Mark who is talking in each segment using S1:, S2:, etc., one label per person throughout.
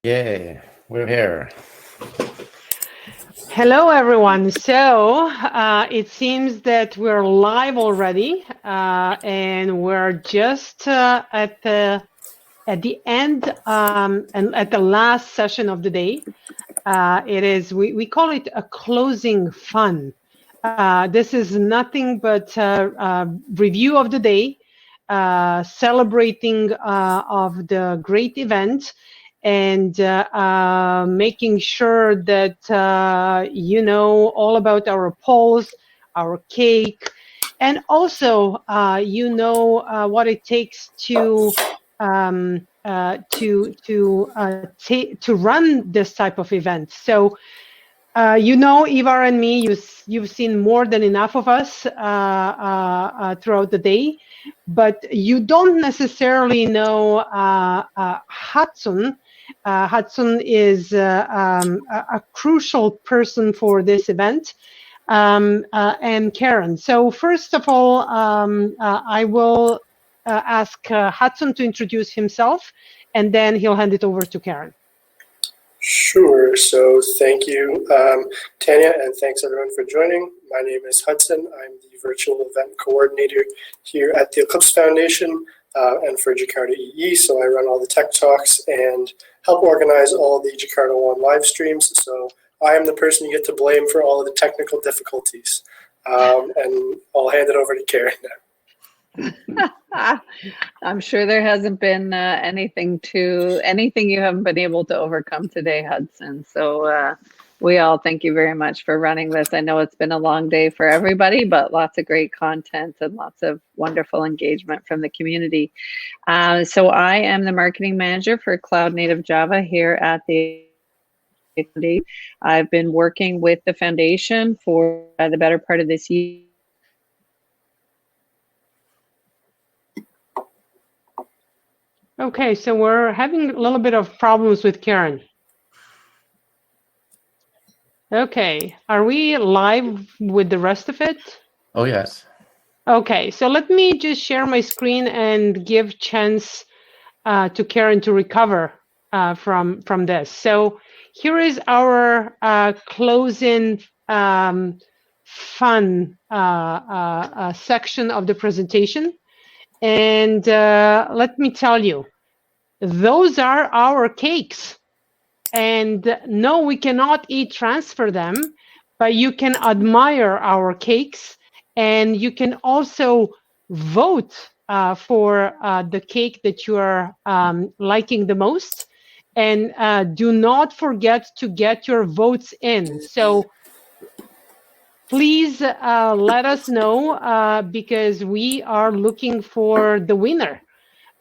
S1: Yeah, we're here.
S2: Hello, everyone. So it seems that we're live already, and we're just at the end and at the last session of the day. It is we call it a closing fun. This is nothing but a review of the day, celebrating of the great event, and making sure that you know all about our polls, our cake, and also you know what it takes to run this type of event. So you know, Ivar and me, you've seen more than enough of us throughout the day, but you don't necessarily know Hudson. Hudson is a crucial person for this event, and Karen. So first of all, I will ask Hudson to introduce himself, and then he'll hand it over to Karen.
S3: Sure. So thank you, Tanja, and thanks everyone for joining. My name is Hudson. I'm the virtual event coordinator here at the Eclipse Foundation and for Jakarta EE. So I run all the tech talks and help organize all the JakartaOne live streams. So I am the person you get to blame for all of the technical difficulties. And I'll hand it over to Karen now.
S4: I'm sure there hasn't been anything you haven't been able to overcome today, Hudson. So we all thank you very much for running this. I know it's been a long day for everybody, but lots of great content and lots of wonderful engagement from the community. So I am the marketing manager for Cloud Native Java here at the Foundation. I've been working with the foundation for the better part of this year.
S2: Okay, so we're having a little bit of problems with Karen. Okay, are we live with the rest of it?
S1: Oh, yes.
S2: Okay, so let me just share my screen and give chance to Karen to recover from this. So here is our closing fun section of the presentation. And let me tell you, those are our cakes. And no, we cannot transfer them, but you can admire our cakes, and you can also vote for the cake that you are liking the most. And do not forget to get your votes in. So please let us know because we are looking for the winner.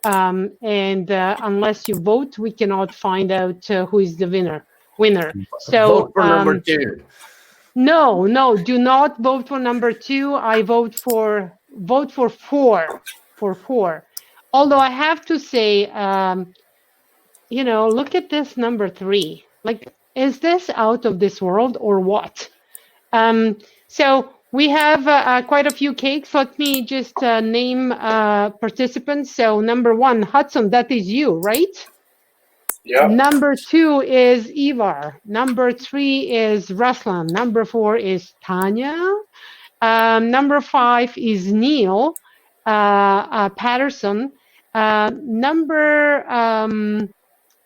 S2: And unless you vote, we cannot find out who is the winner. So
S1: vote for number 2.
S2: No, do not vote for number 2. I vote for 4. For 4. Although I have to say, you know, look at this number 3. Like, is this out of this world or what? So we have quite a few cakes. Let me just name participants. So number 1, Hudson, that is you, right?
S3: Yeah.
S2: Number 2 is Ivar. Number 3 is Ruslan. Number 4 is Tanja. Number 5 is Neil Patterson. Number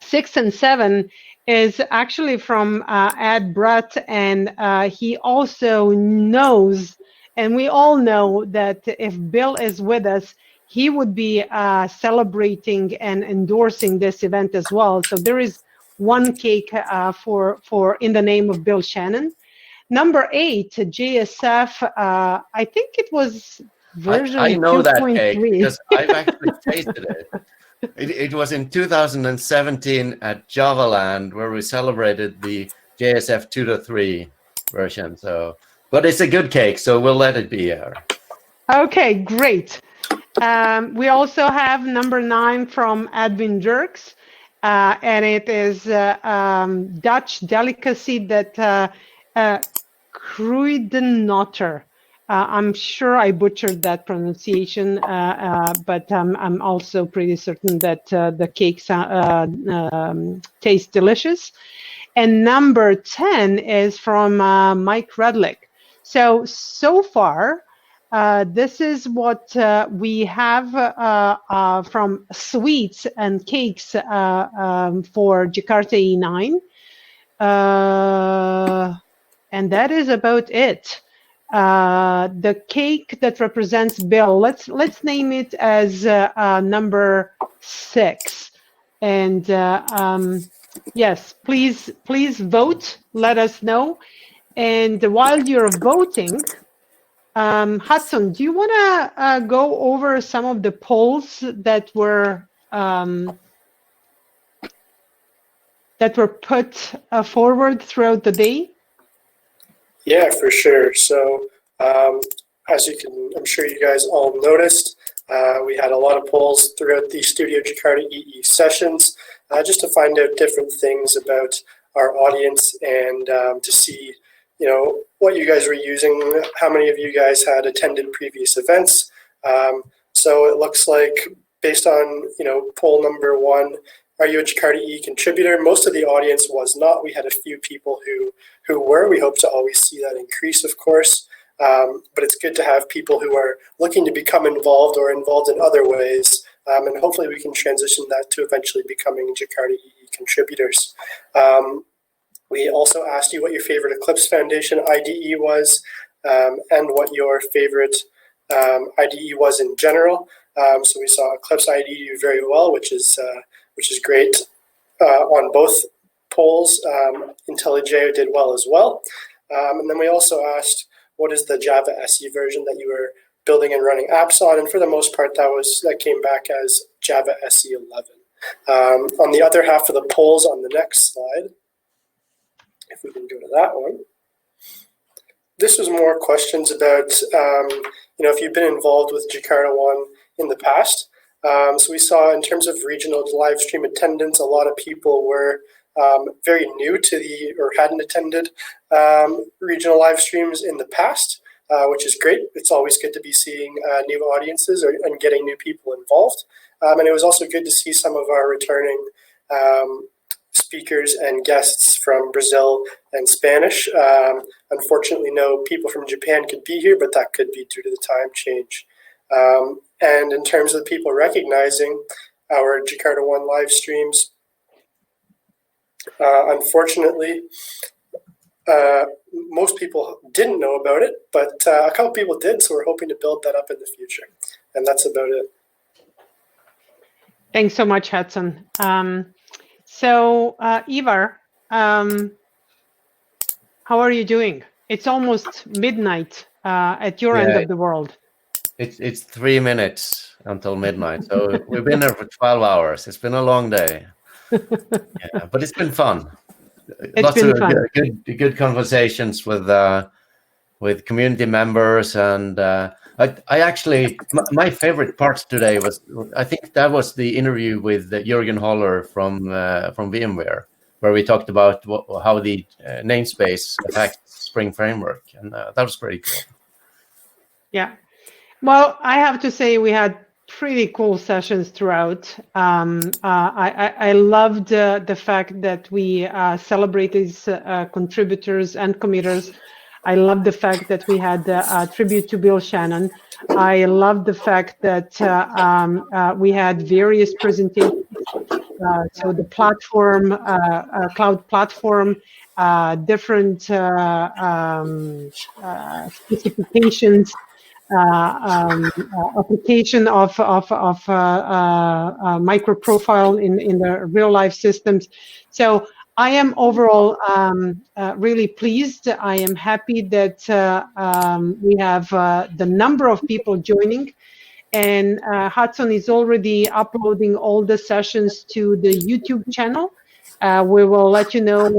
S2: 6 and 7 is actually from Ed Brett, and he also knows, and we all know that if Bill is with us, he would be celebrating and endorsing this event as well. So there is one cake for in the name of Bill Shannon. Number 8, JSF, I think it was version 2.3.
S1: I know that cake because I've actually tasted it. It was in 2017 at JavaLand where we celebrated the JSF 2.3 version. So, but it's a good cake, so we'll let it be here.
S2: Okay, great. We also have number 9 from Edwin Jerks, and it is Dutch delicacy that Kruidennotter. I'm sure I butchered that pronunciation, but I'm also pretty certain that the cakes taste delicious. And number 10 is from Mike Rudlick. So far, this is what we have from sweets and cakes for Jakarta E9. And that is about it. The cake that represents Bill, let's name it as number 6. And yes, please vote. Let us know. And while you're voting, Hudson, do you want to go over some of the polls that were put forward throughout the day?
S3: Yeah, for sure. So as I'm sure you guys all noticed, we had a lot of polls throughout the Studio Jakarta EE sessions, just to find out different things about our audience and to see, what you guys were using, how many of you guys had attended previous events. So it looks like based on, poll number 1, are you a Jakarta EE contributor? Most of the audience was not. We had a few people who were. We hope to always see that increase, of course. But it's good to have people who are looking to become involved or involved in other ways. And hopefully we can transition that to eventually becoming Jakarta EE contributors. We also asked you what your favorite Eclipse Foundation IDE was, and what your favorite IDE was in general. So we saw Eclipse IDE do very well, which is great on both polls. IntelliJ did well as well. And then we also asked, what is the Java SE version that you were building and running apps on? And for the most part, that came back as Java SE 11. On the other half of the polls on the next slide, if we can go to that one, this was more questions about, if you've been involved with JakartaOne in the past. So we saw in terms of regional live stream attendance, a lot of people were very new to or hadn't attended regional live streams in the past, which is great. It's always good to be seeing new audiences and getting new people involved. And it was also good to see some of our returning speakers and guests from Brazil and Spanish. Unfortunately, no people from Japan could be here, but that could be due to the time change. And in terms of people recognizing our JakartaOne live streams, unfortunately, most people didn't know about it, but a couple people did, so we're hoping to build that up in the future. And that's about it.
S2: Thanks so much, Hudson. So, Ivar, how are you doing? It's almost midnight at your end of the world.
S1: It's 3 minutes until midnight, so we've been there for 12 hours. It's been a long day. Yeah, but it's been fun. Lots of good conversations with community members, and I actually, my favorite part today was, I think that was the interview with Jürgen Holler from VMware, where we talked about how the namespace affects Spring Framework, and that was pretty cool.
S2: Yeah, well, I have to say we had pretty cool sessions throughout. I loved the fact that we celebrate these contributors and committers. I love the fact that we had a tribute to Bill Shannon. I love the fact that we had various presentations. So the platform, cloud platform, different specifications, application of micro profile in the real life systems. So I am overall really pleased. I am happy that we have the number of people joining, and Hudson is already uploading all the sessions to the YouTube channel. We will let you know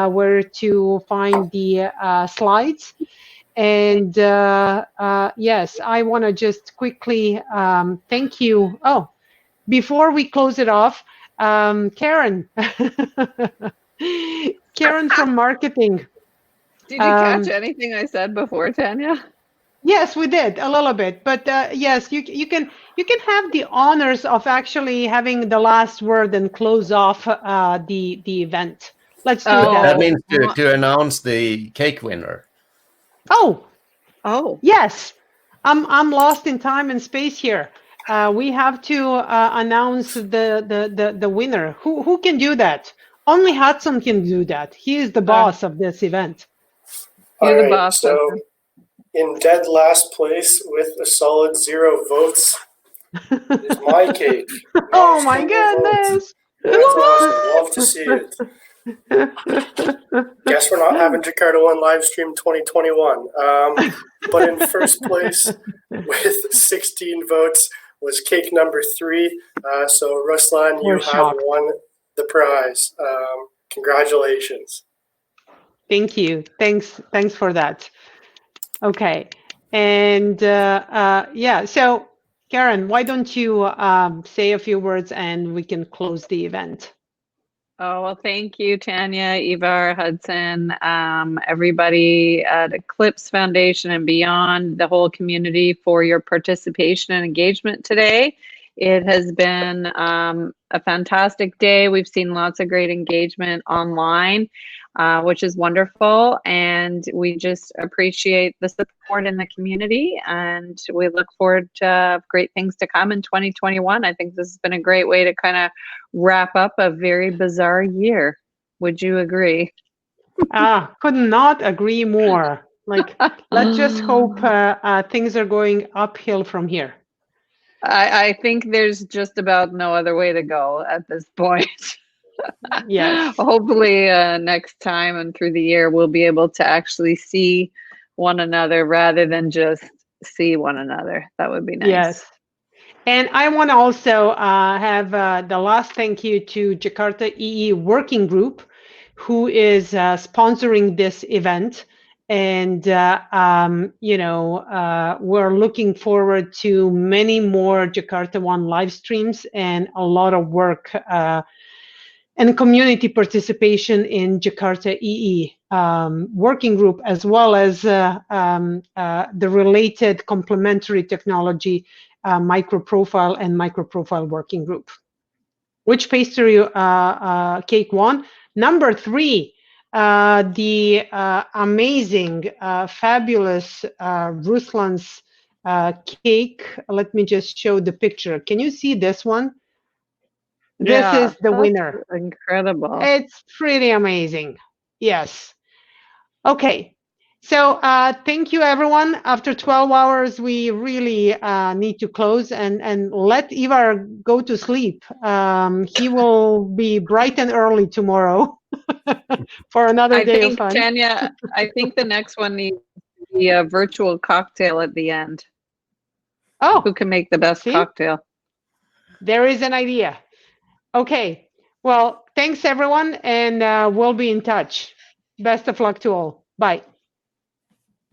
S2: where to find the slides. And yes, I want to just quickly thank you. Oh, before we close it off, Karen. Karen from marketing.
S4: Did you catch anything I said before, Tanja?
S2: Yes, we did a little bit, but yes, you can have the honors of actually having the last word and close off the event. Let's do
S1: That
S2: that.
S1: means to announce the cake winner.
S2: Oh,
S4: Oh,
S2: yes. I'm lost in time and space here. We have to announce the winner. Who can do that? Only Hudson can do that. He is the boss of this event.
S3: All
S4: you're the
S3: right,
S4: boss.
S3: so in dead last place with a solid 0 votes is my cake.
S2: Oh my
S3: Monster votes.
S2: goodness!
S3: That's awesome. Love to see it. Guess we're not having JakartaOne Livestream 2021. But in first place with 16 votes was cake number 3. So Ruslan, you
S2: We're
S3: have
S2: shocked.
S3: won the prize. Congratulations.
S2: Thank you. Thanks for that. Okay, and yeah. So Karen, why don't you say a few words and we can close the event?
S4: Oh, well, thank you, Tanya, Ivar, Hudson, everybody at Eclipse Foundation and beyond, the whole community for your participation and engagement today. It has been a fantastic day. We've seen lots of great engagement online, which is wonderful. And we just appreciate the support in the community. And we look forward to great things to come in 2021. I think this has been a great way to kind of wrap up a very bizarre year. Would you agree?
S2: Could not agree more. Like, let's just hope things are going uphill from here.
S4: I think there's just about no other way to go at this point.
S2: Yes.
S4: Hopefully next time and through the year, we'll be able to actually see one another rather than just see one another. That would be nice.
S2: Yes. And I want to also have the last thank you to Jakarta EE Working Group, who is sponsoring this event. And, you know, we're looking forward to many more JakartaOne live streams and a lot of work and community participation in Jakarta EE Working Group, as well as the related complementary technology microprofile and microprofile working group. Which pastry cake won? Number 3, the amazing, fabulous Ruslan's cake. Let me just show the picture. Can you see this one? This is the winner.
S4: Incredible.
S2: It's pretty amazing. Yes. Okay. So thank you, everyone. After 12 hours, we really need to close and let Ivar go to sleep. He will be bright and early tomorrow for another day of fun.
S4: Tanya, I think the next one needs to be a virtual cocktail at the end.
S2: Oh,
S4: who can make the best cocktail?
S2: There is an idea. Okay. Well, thanks, everyone, and we'll be in touch. Best of luck to all. Bye.